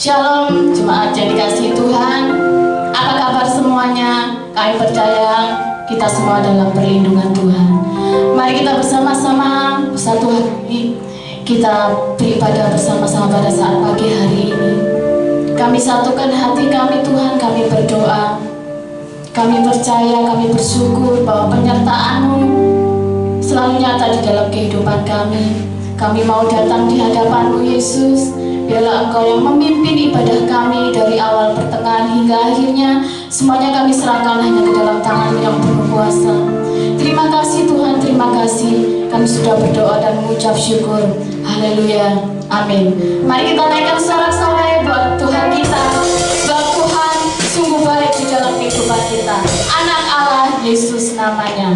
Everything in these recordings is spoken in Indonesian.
Shalom jemaat yang dikasihi Tuhan. Apa kabar semuanya? Kami percaya kita semua dalam perlindungan Tuhan. Mari kita bersama-sama bersatu hati kita beribadah bersama-sama pada saat pagi hari ini. Kami satukan hati kami Tuhan, kami berdoa. Kami percaya, kami bersyukur bahwa penyertaan-Mu selalu nyata di dalam kehidupan kami. Kami mau datang di hadapan-Mu Yesus. Biarlah Engkau yang memimpin ibadah kami dari awal pertengahan hingga akhirnya. Semuanya kami serahkan hanya ke dalam tangan-Mu yang penuh kuasa. Terima kasih Tuhan, terima kasih. Kami sudah berdoa dan mengucap syukur. Haleluya, amin. Mari kita naikkan sorak-sorai buat Tuhan kita. Sebab Tuhan sungguh baik di dalam kehidupan kita. Anak Allah, Yesus namanya.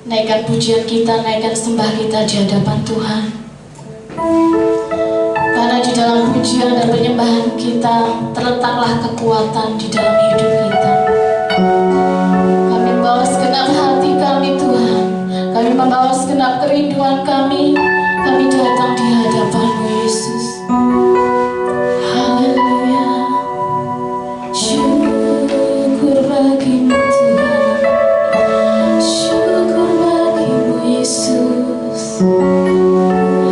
Naikkan pujian kita, naikkan sembah kita di hadapan Tuhan. Karena di dalam pujian dan penyembahan kita terletaklah kekuatan di dalam hidup kita. Kami membawa segenap hati kami Tuhan. Kami membawa segenap kerinduan kami. Kami datang di hadapan-Mu Yesus. Haleluya. Syukur bagimu Tuhan. Syukur bagimu Yesus. Haleluya.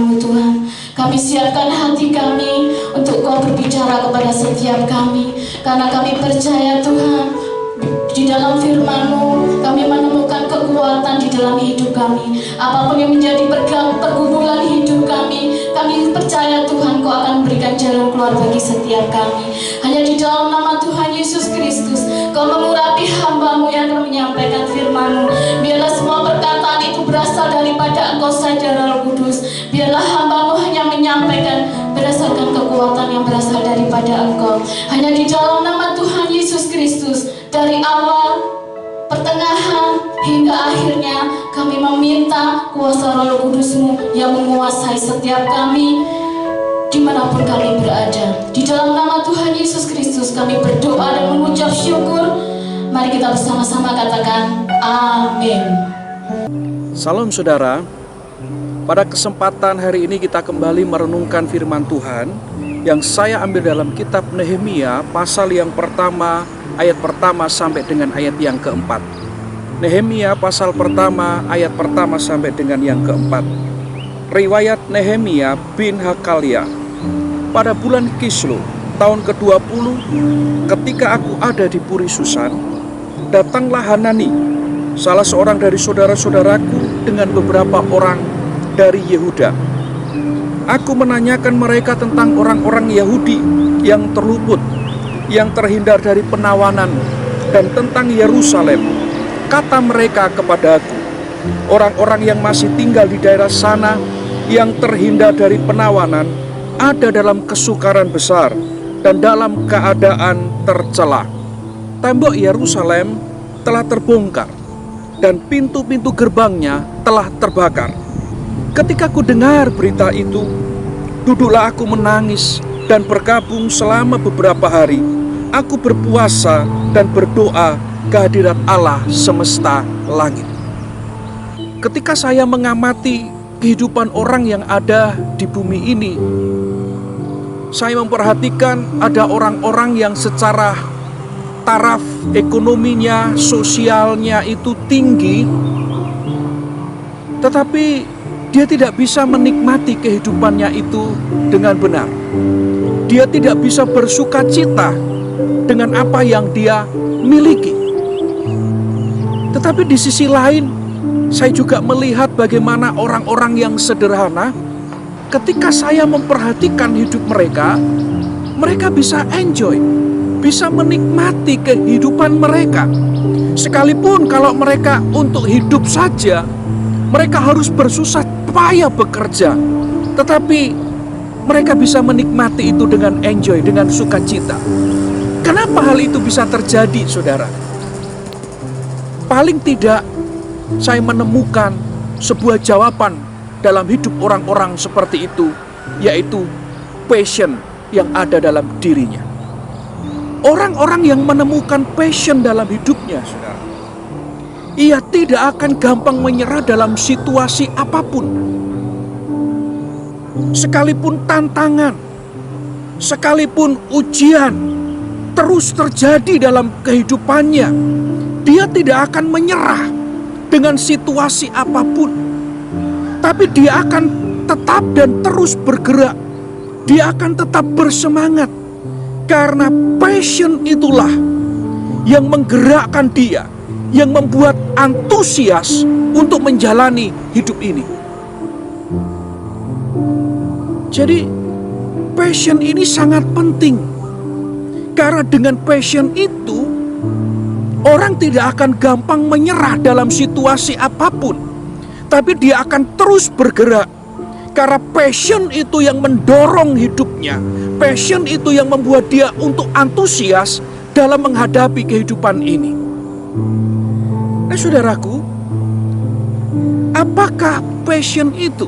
firman-Mu Tuhan. Kami siapkan hati kami untuk Kau berbicara kepada setiap kami, karena kami percaya Tuhan, di dalam firman-Mu kami menemukan kekuatan di dalam hidup kami. Apapun yang menjadi pergumulan hidup kami percaya Tuhan Kau akan berikan jalan keluar bagi setiap kami. Hanya di dalam nama Tuhan Yesus Kristus Kau mengurapi hamba-Mu yang akan menyampaikan firman-Mu. Biarlah semua perkataan itu berasal daripada Engkau saja, Roh Kudus. Biarlah hamba-Mu hanya menyampaikan berdasarkan kekuatan yang berasal daripada Engkau. Hanya di dalam nama Tuhan Yesus Kristus, dari awal, pertengahan, hingga akhirnya kami meminta kuasa Roh Kudus-Mu yang menguasai setiap kami dimanapun kami berada. Di dalam nama Tuhan Yesus Kristus kami berdoa dan mengucap syukur. Mari kita bersama-sama katakan amin. Salam saudara, pada kesempatan hari ini kita kembali merenungkan firman Tuhan yang saya ambil dalam kitab Nehemia pasal yang pertama, ayat pertama sampai dengan ayat yang keempat. Nehemia pasal pertama, ayat pertama sampai dengan yang keempat. Riwayat Nehemia bin Hakalia. Pada bulan Kislew, tahun ke-20, ketika aku ada di Puri Susan, datanglah Hanani, salah seorang dari saudara-saudaraku dengan beberapa orang dari Yehuda. Aku menanyakan mereka tentang orang-orang Yahudi yang terluput, yang terhindar dari penawanan, dan tentang Yerusalem. Kata mereka kepadaku, orang-orang yang masih tinggal di daerah sana, yang terhindar dari penawanan, ada dalam kesukaran besar dan dalam keadaan tercela. Tembok Yerusalem telah terbongkar dan pintu-pintu gerbangnya telah terbakar. Ketika ku dengar berita itu, duduklah aku menangis dan berkabung selama beberapa hari. Aku berpuasa dan berdoa kehadirat Allah semesta langit. Ketika saya mengamati kehidupan orang yang ada di bumi ini, saya memperhatikan ada orang-orang yang secara taraf ekonominya, sosialnya itu tinggi, tetapi dia tidak bisa menikmati kehidupannya itu dengan benar. Dia tidak bisa bersuka cita dengan apa yang dia miliki. Tetapi di sisi lain, saya juga melihat bagaimana orang-orang yang sederhana, ketika saya memperhatikan hidup mereka, mereka bisa enjoy, bisa menikmati kehidupan mereka. Sekalipun kalau mereka untuk hidup saja, mereka harus bersusah payah bekerja, tetapi mereka bisa menikmati itu dengan enjoy, dengan sukacita. Kenapa hal itu bisa terjadi, saudara? Paling tidak saya menemukan sebuah jawaban dalam hidup orang-orang seperti itu, yaitu passion yang ada dalam dirinya. Orang-orang yang menemukan passion dalam hidupnya, saudara, ia tidak akan gampang menyerah dalam situasi apapun. Sekalipun tantangan, sekalipun ujian terus terjadi dalam kehidupannya, dia tidak akan menyerah dengan situasi apapun. Tapi dia akan tetap dan terus bergerak. Dia akan tetap bersemangat. Karena passion itulah yang menggerakkan dia, yang membuat antusias untuk menjalani hidup ini. Jadi passion ini sangat penting. Karena dengan passion itu, orang tidak akan gampang menyerah dalam situasi apapun. Tapi dia akan terus bergerak. Karena passion itu yang mendorong hidupnya. Passion itu yang membuat dia untuk antusias dalam menghadapi kehidupan ini. Nah, saudaraku, apakah passion itu?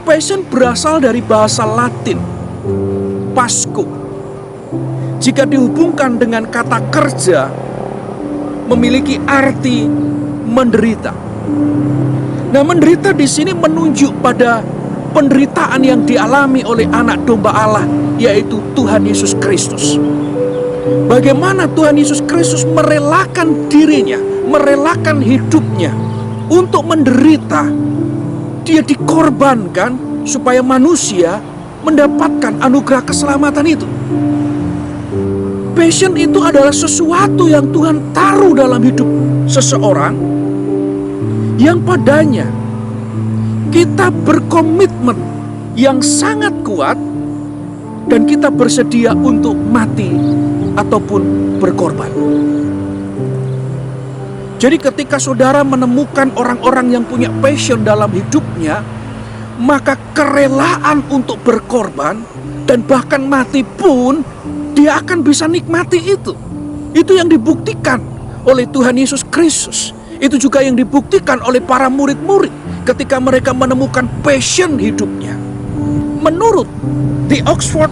Passion berasal dari bahasa Latin, pasco. Jika dihubungkan dengan kata kerja, memiliki arti menderita. Nah, menderita di sini menunjuk pada penderitaan yang dialami oleh anak domba Allah, yaitu Tuhan Yesus Kristus. Bagaimana Tuhan Yesus Kristus merelakan dirinya, merelakan hidupnya untuk menderita dia dikorbankan supaya manusia mendapatkan anugerah keselamatan itu. Passion itu adalah sesuatu yang Tuhan taruh dalam hidup seseorang, yang padanya kita berkomitmen yang sangat kuat dan kita bersedia untuk mati ataupun berkorban. Jadi ketika saudara menemukan orang-orang yang punya passion dalam hidupnya, maka kerelaan untuk berkorban dan bahkan mati pun dia akan bisa nikmati itu. Itu yang dibuktikan oleh Tuhan Yesus Kristus. Itu juga yang dibuktikan oleh para murid-murid ketika mereka menemukan passion hidupnya. Menurut The Oxford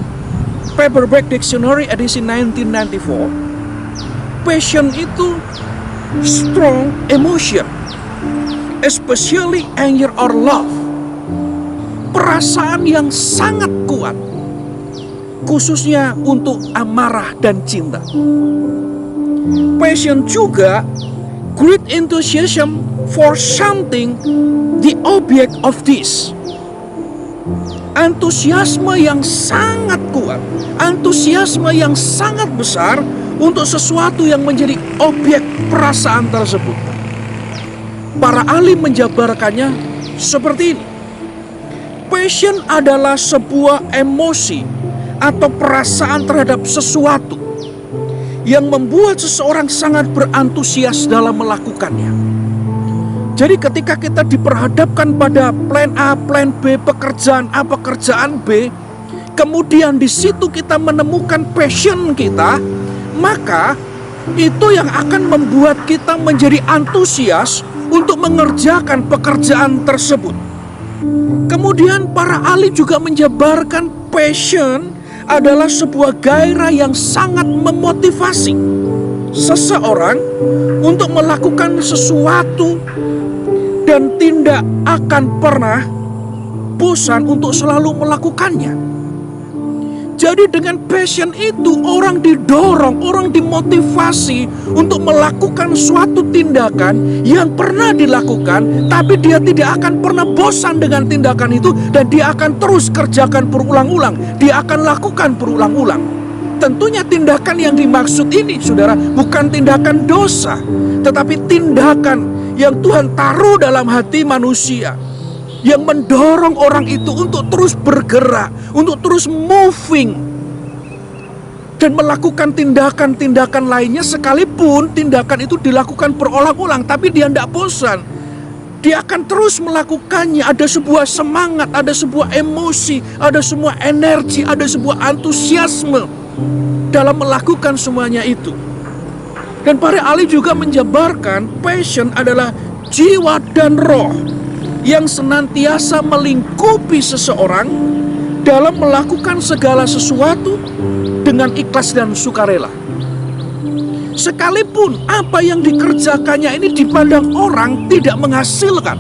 Paperback Dictionary edisi 1994, passion itu strong emotion, especially anger or love. Perasaan yang sangat kuat, khususnya untuk amarah dan cinta. Passion juga great enthusiasm for something, the object of this. Antusiasme yang sangat kuat, antusiasme yang sangat besar untuk sesuatu yang menjadi objek perasaan tersebut. Para ahli menjabarkannya seperti ini. Passion adalah sebuah emosi atau perasaan terhadap sesuatu yang membuat seseorang sangat berantusias dalam melakukannya. Jadi ketika kita diperhadapkan pada plan A, plan B, pekerjaan A, pekerjaan B, kemudian di situ kita menemukan passion kita, maka itu yang akan membuat kita menjadi antusias untuk mengerjakan pekerjaan tersebut. Kemudian para ahli juga menjabarkan passion adalah sebuah gairah yang sangat memotivasi seseorang untuk melakukan sesuatu dan tidak akan pernah bosan untuk selalu melakukannya. Jadi dengan passion itu orang didorong, orang dimotivasi untuk melakukan suatu tindakan yang pernah dilakukan, tapi dia tidak akan pernah bosan dengan tindakan itu dan dia akan terus kerjakan berulang-ulang. Dia akan lakukan berulang-ulang. Tentunya tindakan yang dimaksud ini, saudara, bukan tindakan dosa, tetapi tindakan yang Tuhan taruh dalam hati manusia, yang mendorong orang itu untuk terus bergerak, untuk terus moving, dan melakukan tindakan-tindakan lainnya sekalipun tindakan itu dilakukan berulang-ulang, tapi dia tidak bosan. Dia akan terus melakukannya. Ada sebuah semangat, ada sebuah emosi, ada sebuah energi, ada sebuah antusiasme dalam melakukan semuanya itu. Dan para ahli juga menjabarkan passion adalah jiwa dan roh yang senantiasa melingkupi seseorang dalam melakukan segala sesuatu dengan ikhlas dan sukarela. Sekalipun apa yang dikerjakannya ini dipandang orang tidak menghasilkan,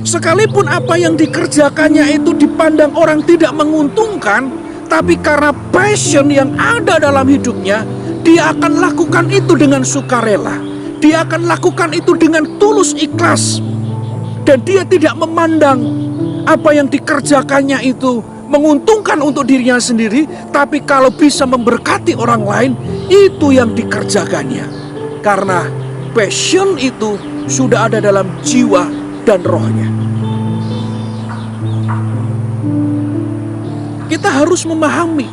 sekalipun apa yang dikerjakannya itu dipandang orang tidak menguntungkan, tapi karena passion yang ada dalam hidupnya, dia akan lakukan itu dengan sukarela. Dia akan lakukan itu dengan tulus ikhlas. Dan dia tidak memandang apa yang dikerjakannya itu menguntungkan untuk dirinya sendiri, tapi kalau bisa memberkati orang lain, itu yang dikerjakannya. Karena passion itu sudah ada dalam jiwa dan rohnya. Kita harus memahami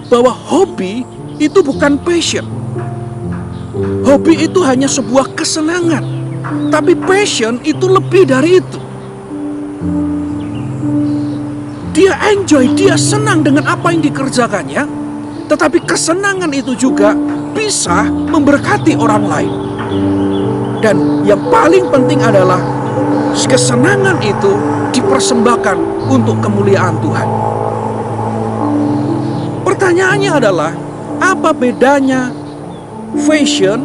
bahwa hobi itu bukan passion. Hobi itu hanya sebuah kesenangan, tapi passion itu lebih dari itu. Dia enjoy, dia senang dengan apa yang dikerjakannya, tetapi kesenangan itu juga bisa memberkati orang lain. Dan yang paling penting adalah kesenangan itu dipersembahkan untuk kemuliaan Tuhan. Pertanyaannya adalah, apa bedanya vision,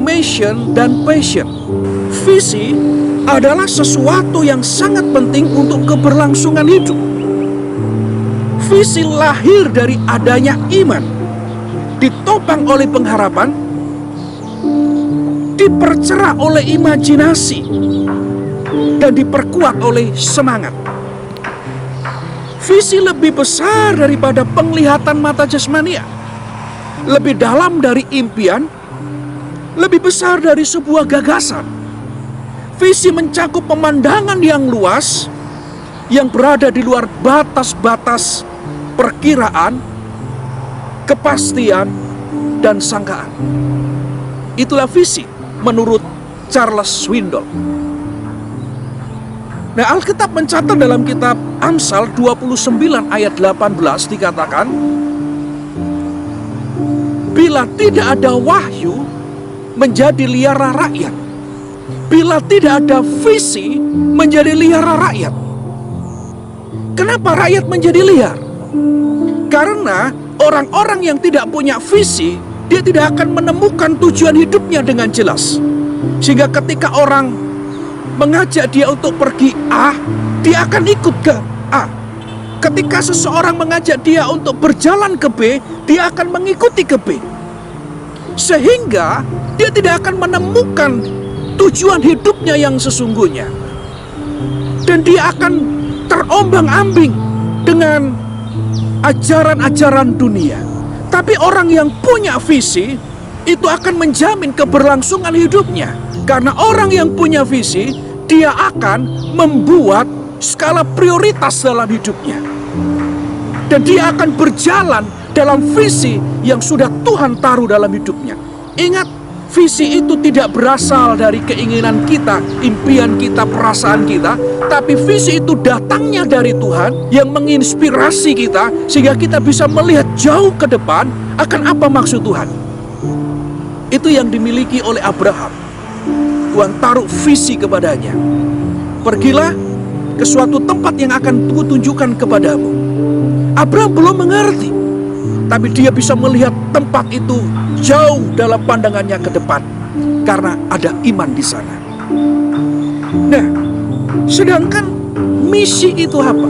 mission, dan passion? Visi adalah sesuatu yang sangat penting untuk keberlangsungan hidup. Visi lahir dari adanya iman, ditopang oleh pengharapan, dipercerah oleh imajinasi, dan diperkuat oleh semangat. Visi lebih besar daripada penglihatan mata jasmania, lebih dalam dari impian, lebih besar dari sebuah gagasan. Visi mencakup pemandangan yang luas, yang berada di luar batas-batas perkiraan, kepastian, dan sangkaan. Itulah visi menurut Charles Swindoll. Nah, Alkitab mencatat dalam kitab Amsal 29 ayat 18 dikatakan, bila tidak ada wahyu, menjadi liara rakyat. Bila tidak ada visi, menjadi liara rakyat. Kenapa rakyat menjadi liar? Karena orang-orang yang tidak punya visi, dia tidak akan menemukan tujuan hidupnya dengan jelas. Sehingga ketika orang mengajak dia untuk pergi A, dia akan ikut ke A. Ketika seseorang mengajak dia untuk berjalan ke B, dia akan mengikuti ke B. Sehingga dia tidak akan menemukan tujuan hidupnya yang sesungguhnya. Dan dia akan terombang-ambing dengan ajaran-ajaran dunia. Tapi orang yang punya visi, itu akan menjamin keberlangsungan hidupnya. Karena orang yang punya visi, dia akan membuat skala prioritas dalam hidupnya. Dan dia akan berjalan dalam visi yang sudah Tuhan taruh dalam hidupnya. Ingat, visi itu tidak berasal dari keinginan kita, impian kita, perasaan kita. Tapi visi itu datangnya dari Tuhan yang menginspirasi kita, sehingga kita bisa melihat jauh ke depan akan apa maksud Tuhan. Itu yang dimiliki oleh Abraham. Tuhan taruh visi kepadanya. Pergilah ke suatu tempat yang akan kutunjukkan kepadamu. Abraham belum mengerti, tapi dia bisa melihat tempat itu jauh dalam pandangannya ke depan, karena ada iman di sana. Nah, sedangkan misi itu apa?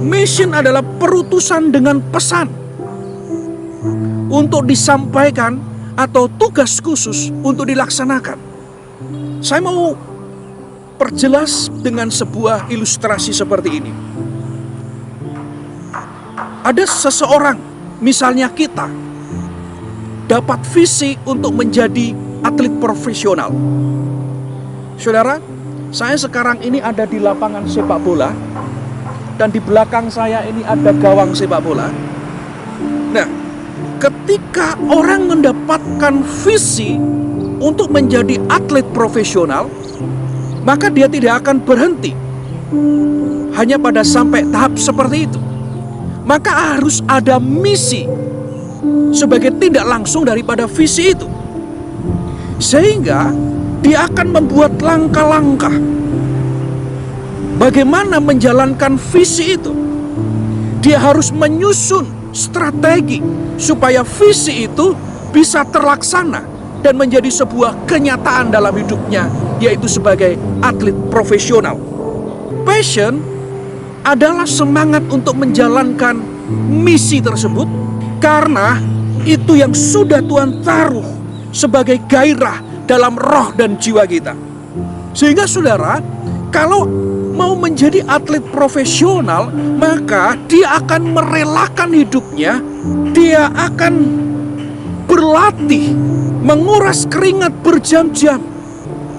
Mission adalah perutusan dengan pesan untuk disampaikan atau tugas khusus untuk dilaksanakan. Saya mau perjelas dengan sebuah ilustrasi seperti ini. Ada seseorang, misalnya kita, dapat visi untuk menjadi atlet profesional. Saudara, saya sekarang ini ada di lapangan sepak bola, dan di belakang saya ini ada gawang sepak bola. Nah, ketika orang mendapatkan visi untuk menjadi atlet profesional, maka dia tidak akan berhenti hanya pada sampai tahap seperti itu. Maka harus ada misi sebagai tindak langsung daripada visi itu. Sehingga dia akan membuat langkah-langkah bagaimana menjalankan visi itu. Dia harus menyusun strategi supaya visi itu bisa terlaksana dan menjadi sebuah kenyataan dalam hidupnya, yaitu sebagai atlet profesional. Passion adalah semangat untuk menjalankan misi tersebut, karena itu yang sudah Tuhan taruh sebagai gairah dalam roh dan jiwa kita. Sehingga saudara, kalau mau menjadi atlet profesional, maka dia akan merelakan hidupnya, dia akan berlatih, menguras keringat berjam-jam,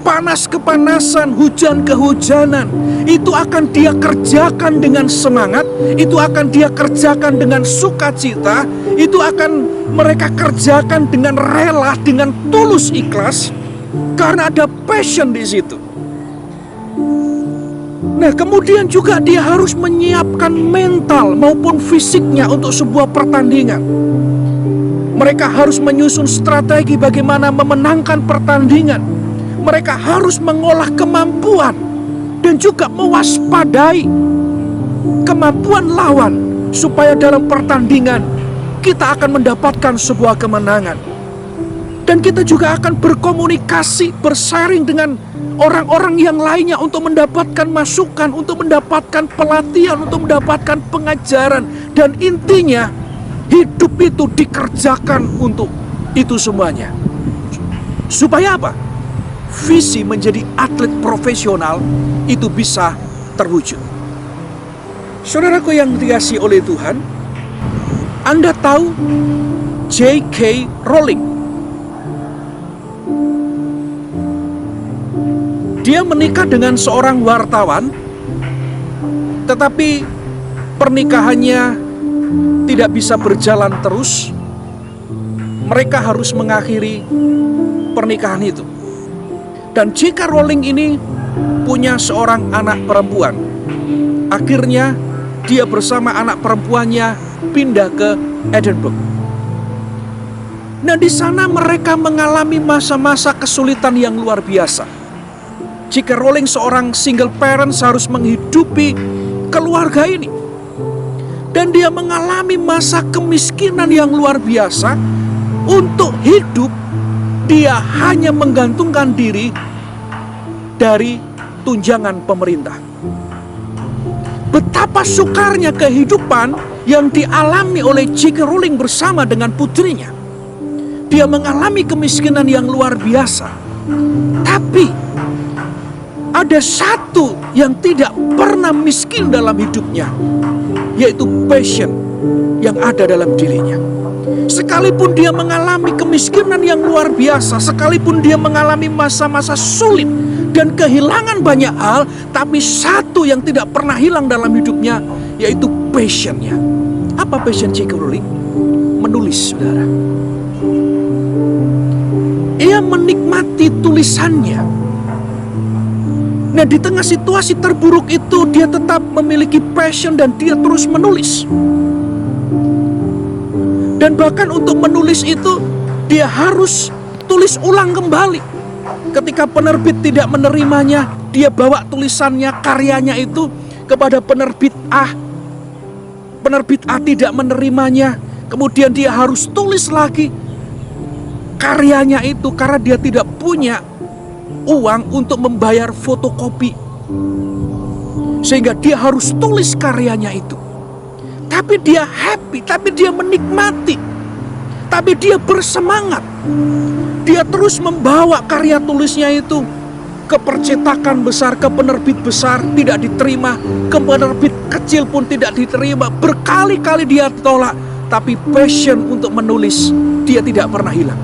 panas kepanasan, hujan kehujanan. Itu akan dia kerjakan dengan semangat, itu akan dia kerjakan dengan sukacita, itu akan mereka kerjakan dengan rela, dengan tulus ikhlas, karena ada passion di situ. Nah, kemudian juga dia harus menyiapkan mental maupun fisiknya untuk sebuah pertandingan. Mereka harus menyusun strategi bagaimana memenangkan pertandingan. Mereka harus mengolah kemampuan dan juga mewaspadai kemampuan lawan, supaya dalam pertandingan kita akan mendapatkan sebuah kemenangan. Dan kita juga akan berkomunikasi, bersharing dengan orang-orang yang lainnya untuk mendapatkan masukan, untuk mendapatkan pelatihan, untuk mendapatkan pengajaran. Dan intinya, hidup itu dikerjakan untuk itu semuanya. Supaya apa? visi menjadi atlet profesional itu bisa terwujud. Saudaraku yang dikasihi oleh Tuhan, Anda tahu J.K. Rowling? Dia menikah dengan seorang wartawan, tetapi pernikahannya tidak bisa berjalan terus. Mereka harus mengakhiri pernikahan itu. Dan J.K. Rowling ini punya seorang anak perempuan. Akhirnya dia bersama anak perempuannya pindah ke Edinburgh. Nah, di sana mereka mengalami masa-masa kesulitan yang luar biasa. J.K. Rowling seorang single parents harus menghidupi keluarga ini. Dan dia mengalami masa kemiskinan yang luar biasa. Untuk hidup, dia hanya menggantungkan diri dari tunjangan pemerintah. Betapa sukarnya kehidupan yang dialami oleh J.K. Rowling bersama dengan putrinya. Dia mengalami kemiskinan yang luar biasa. Tapi ada satu yang tidak pernah miskin dalam hidupnya, yaitu passion yang ada dalam dirinya. Sekalipun dia mengalami kemiskinan yang luar biasa, sekalipun dia mengalami masa-masa sulit dan kehilangan banyak hal, tapi satu yang tidak pernah hilang dalam hidupnya, yaitu passionnya. Apa passion J.K. Rowling? Menulis, saudara. Ia menikmati tulisannya. Nah, di tengah situasi terburuk itu, dia tetap memiliki passion dan dia terus menulis. Dan bahkan untuk menulis itu, dia harus tulis ulang kembali. Ketika penerbit tidak menerimanya, dia bawa tulisannya, karyanya itu kepada penerbit A. Penerbit A tidak menerimanya, kemudian dia harus tulis lagi karyanya itu karena dia tidak punya uang untuk membayar fotokopi. Sehingga dia harus tulis karyanya itu. Tapi dia happy, tapi dia menikmati, tapi dia bersemangat. Dia terus membawa karya tulisnya itu ke percetakan besar, ke penerbit besar, tidak diterima. Ke penerbit kecil pun tidak diterima. Berkali-kali dia tolak, tapi passion untuk menulis dia tidak pernah hilang.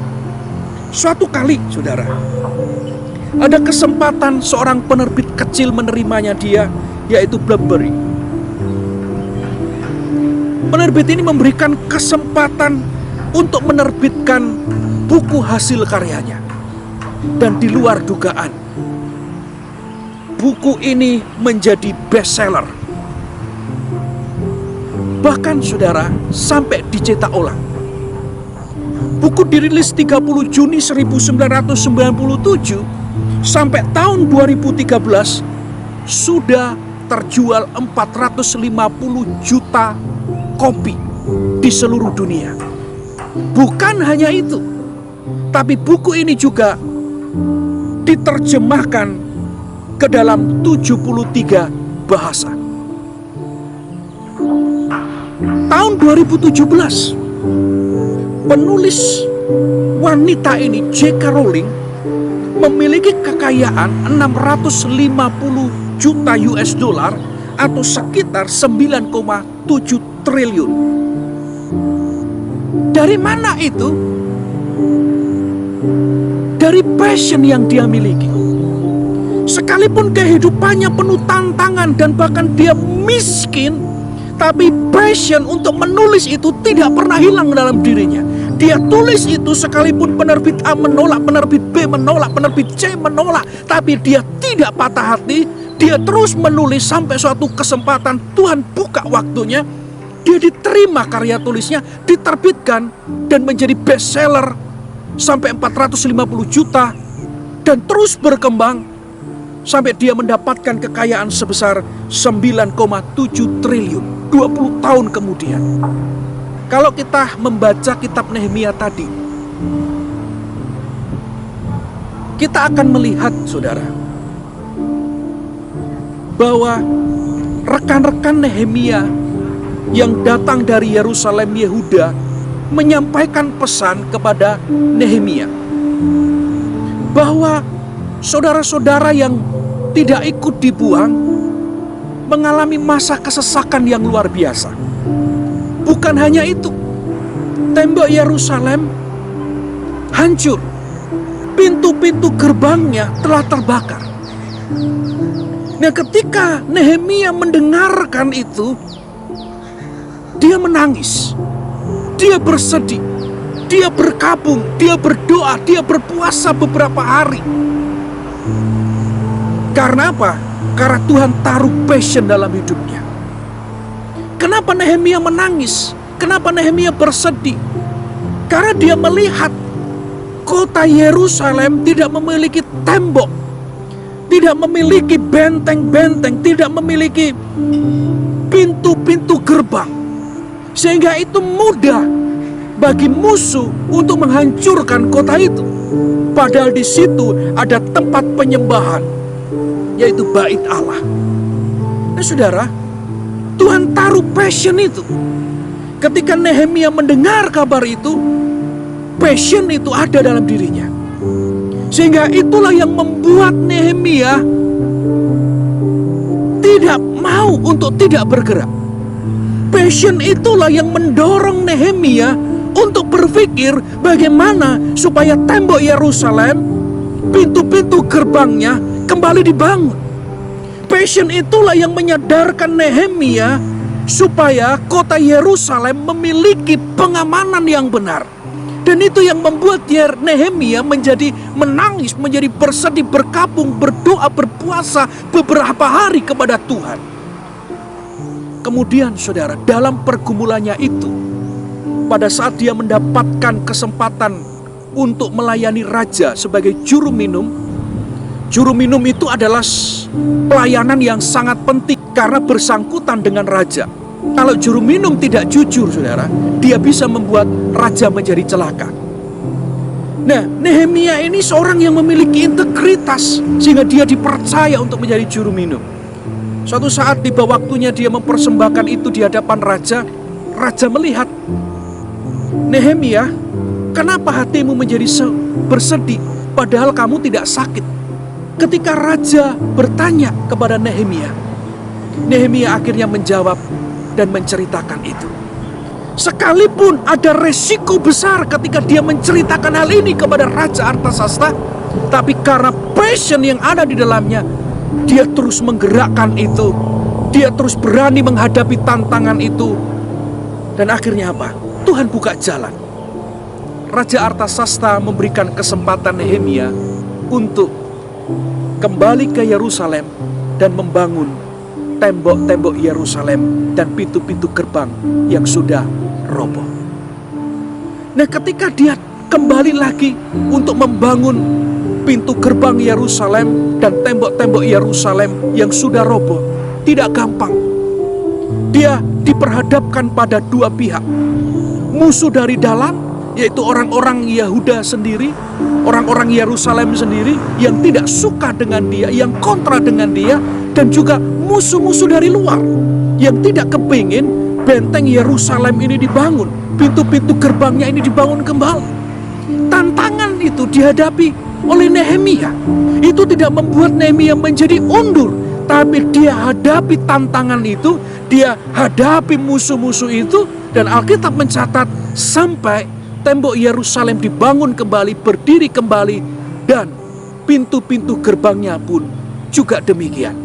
Suatu kali, saudara, ada kesempatan seorang penerbit kecil menerimanya dia, yaitu Bloomsbury. Penerbit ini memberikan kesempatan untuk menerbitkan buku hasil karyanya. Dan di luar dugaan, buku ini menjadi bestseller. Bahkan, saudara, sampai dicetak ulang. Buku dirilis 30 Juni 1997, sampai tahun 2013 sudah terjual 450 juta kopi di seluruh dunia. Bukan hanya itu, tapi buku ini juga diterjemahkan ke dalam 73 bahasa. Tahun 2017, penulis wanita ini, J.K. Rowling, memiliki kekayaan 650 juta US dollar atau sekitar 9,7 triliun. Dari mana itu? Dari passion yang dia miliki. Sekalipun kehidupannya penuh tantangan dan bahkan dia miskin, tapi passion untuk menulis itu tidak pernah hilang dalam dirinya. Dia tulis itu sekalipun penerbit A menolak, penerbit B menolak, penerbit C menolak, tapi dia tidak patah hati. Dia terus menulis sampai suatu kesempatan Tuhan buka waktunya. Dia diterima karya tulisnya, diterbitkan dan menjadi bestseller sampai 450 juta dan terus berkembang sampai dia mendapatkan kekayaan sebesar 9,7 triliun 20 tahun kemudian. Kalau kita membaca kitab Nehemia tadi, kita akan melihat, saudara, bahwa rekan-rekan Nehemia yang datang dari Yerusalem Yehuda menyampaikan pesan kepada Nehemia bahwa saudara-saudara yang tidak ikut dibuang mengalami masa kesesakan yang luar biasa. Bukan hanya itu, tembok Yerusalem hancur, pintu-pintu gerbangnya telah terbakar. Nah, ketika Nehemia mendengarkan itu, dia menangis, dia bersedih, dia berkabung, dia berdoa, dia berpuasa beberapa hari. Karena apa? Karena Tuhan taruh passion dalam hidupnya. Kenapa Nehemia menangis? Kenapa Nehemia bersedih? Karena dia melihat kota Yerusalem tidak memiliki tembok, tidak memiliki benteng-benteng, tidak memiliki pintu-pintu gerbang. Sehingga itu mudah bagi musuh untuk menghancurkan kota itu. Padahal di situ ada tempat penyembahan, yaitu bait Allah. Nah, saudara, Tuhan taruh passion itu. Ketika Nehemia mendengar kabar itu, passion itu ada dalam dirinya. Sehingga itulah yang membuat Nehemia tidak mau untuk tidak bergerak. Passion itulah yang mendorong Nehemia untuk berpikir bagaimana supaya tembok Yerusalem, pintu-pintu gerbangnya kembali dibangun. Passion itulah yang menyadarkan Nehemia supaya kota Yerusalem memiliki pengamanan yang benar. Dan itu yang membuat Nehemia menjadi menangis, menjadi bersedih, berkabung, berdoa, berpuasa beberapa hari kepada Tuhan. Kemudian saudara, dalam pergumulannya itu, pada saat dia mendapatkan kesempatan untuk melayani raja sebagai juru minum. Juru minum itu adalah pelayanan yang sangat penting karena bersangkutan dengan raja. Kalau juru minum tidak jujur, saudara, dia bisa membuat raja menjadi celaka. Nah, Nehemia ini seorang yang memiliki integritas sehingga dia dipercaya untuk menjadi juru minum. Suatu saat tiba waktunya dia mempersembahkan itu di hadapan raja. Raja melihat, Nehemia, kenapa hatimu menjadi bersedih padahal kamu tidak sakit? Ketika raja bertanya kepada Nehemia, Nehemia akhirnya menjawab dan menceritakan itu. Sekalipun ada resiko besar ketika dia menceritakan hal ini kepada Raja Artasasta, tapi karena passion yang ada di dalamnya, dia terus menggerakkan itu. Dia terus berani menghadapi tantangan itu. Dan akhirnya apa? Tuhan buka jalan. Raja Artasasta memberikan kesempatan Nehemia untuk kembali ke Yerusalem dan membangun tembok-tembok Yerusalem dan pintu-pintu gerbang yang sudah roboh. Nah, ketika dia kembali lagi untuk membangun pintu gerbang Yerusalem dan tembok-tembok Yerusalem yang sudah roboh, tidak gampang. Dia diperhadapkan pada dua pihak. Musuh dari dalam, yaitu orang-orang Yehuda sendiri, orang-orang Yerusalem sendiri yang tidak suka dengan dia, yang kontra dengan dia, dan juga musuh-musuh dari luar yang tidak kepingin benteng Yerusalem ini dibangun, pintu-pintu gerbangnya ini dibangun kembali. Tantangan itu dihadapi oleh Nehemia. Itu tidak membuat Nehemia menjadi undur, tapi dia hadapi tantangan itu, dia hadapi musuh-musuh itu, dan Alkitab mencatat sampai tembok Yerusalem dibangun kembali, berdiri kembali, dan pintu-pintu gerbangnya pun juga demikian.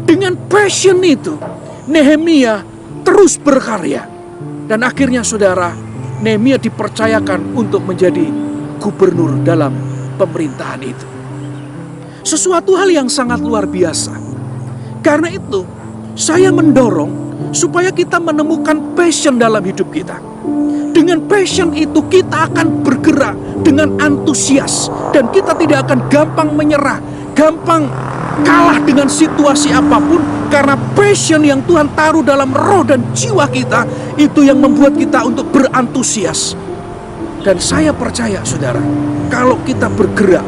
Dengan passion itu, Nehemia terus berkarya. Dan akhirnya saudara, Nehemia dipercayakan untuk menjadi gubernur dalam pemerintahan itu. Sesuatu hal yang sangat luar biasa. Karena itu, saya mendorong supaya kita menemukan passion dalam hidup kita. Dengan passion itu kita akan bergerak dengan antusias. Dan kita tidak akan gampang menyerah, gampang kalah dengan situasi apapun, karena passion yang Tuhan taruh dalam roh dan jiwa kita itu yang membuat kita untuk berantusias. Dan saya percaya saudara, kalau kita bergerak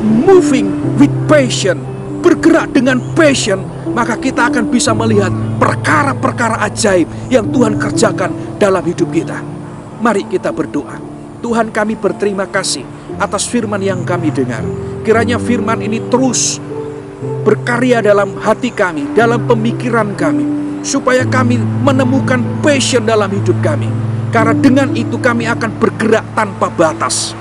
moving with passion, bergerak dengan passion, maka kita akan bisa melihat perkara-perkara ajaib yang Tuhan kerjakan dalam hidup kita. Mari kita berdoa. Tuhan, kami berterima kasih atas firman yang kami dengar. Kiranya firman ini terus berkarya dalam hati kami, dalam pemikiran kami, supaya kami menemukan passion dalam hidup kami. Karena dengan itu kami akan bergerak tanpa batas.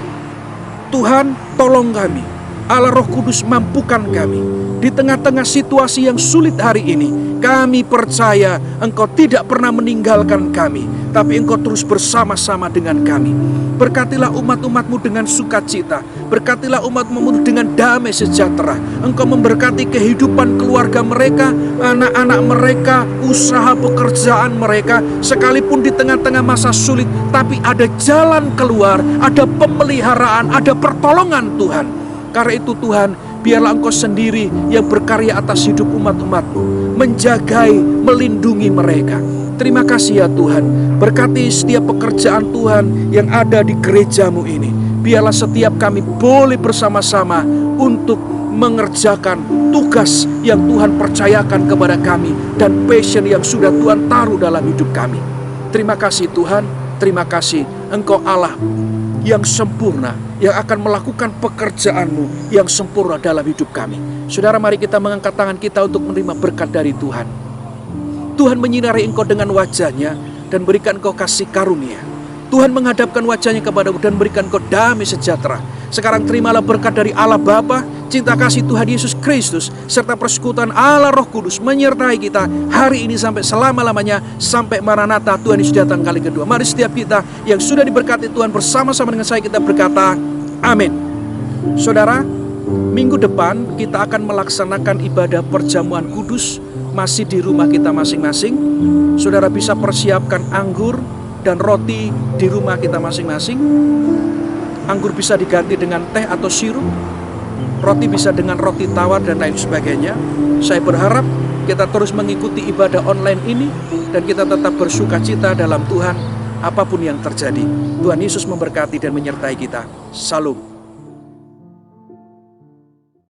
Tuhan, tolong kami. Allah Roh Kudus, mampukan kami. Di tengah-tengah situasi yang sulit hari ini, kami percaya Engkau tidak pernah meninggalkan kami, tapi Engkau terus bersama-sama dengan kami. Berkatilah umat-umat-Mu dengan sukacita. Berkatilah umat-Mu dengan damai sejahtera. Engkau memberkati kehidupan keluarga mereka, anak-anak mereka, usaha pekerjaan mereka. Sekalipun di tengah-tengah masa sulit, tapi ada jalan keluar, ada pemeliharaan, ada pertolongan Tuhan. Karena itu Tuhan, biarlah Engkau sendiri yang berkarya atas hidup umat-umat-Mu, menjagai, melindungi mereka. Terima kasih ya Tuhan. Berkati setiap pekerjaan Tuhan yang ada di gereja-Mu ini. Biarlah setiap kami boleh bersama-sama untuk mengerjakan tugas yang Tuhan percayakan kepada kami dan passion yang sudah Tuhan taruh dalam hidup kami. Terima kasih Tuhan. Terima kasih Engkau Allah yang sempurna, yang akan melakukan pekerjaan-Mu yang sempurna dalam hidup kami. Saudara, mari kita mengangkat tangan kita untuk menerima berkat dari Tuhan. Tuhan menyinari engkau dengan wajah-Nya dan berikan engkau kasih karunia. Tuhan menghadapkan wajah-Nya kepadamu dan berikan engkau damai sejahtera. Sekarang terimalah berkat dari Allah Bapa, cinta kasih Tuhan Yesus Kristus, serta persekutuan Allah Roh Kudus menyertai kita hari ini sampai selama-lamanya, sampai Maranatha Tuhan Yesus datang kali kedua. Mari setiap kita yang sudah diberkati Tuhan bersama-sama dengan saya kita berkata, amin. Saudara, minggu depan kita akan melaksanakan ibadah perjamuan kudus masih di rumah kita masing-masing. Saudara bisa persiapkan anggur dan roti di rumah kita masing-masing. Anggur bisa diganti dengan teh atau sirup, roti bisa dengan roti tawar dan lain sebagainya. Saya berharap kita terus mengikuti ibadah online ini dan kita tetap bersuka cita dalam Tuhan apapun yang terjadi. Tuhan Yesus memberkati dan menyertai kita. Salam.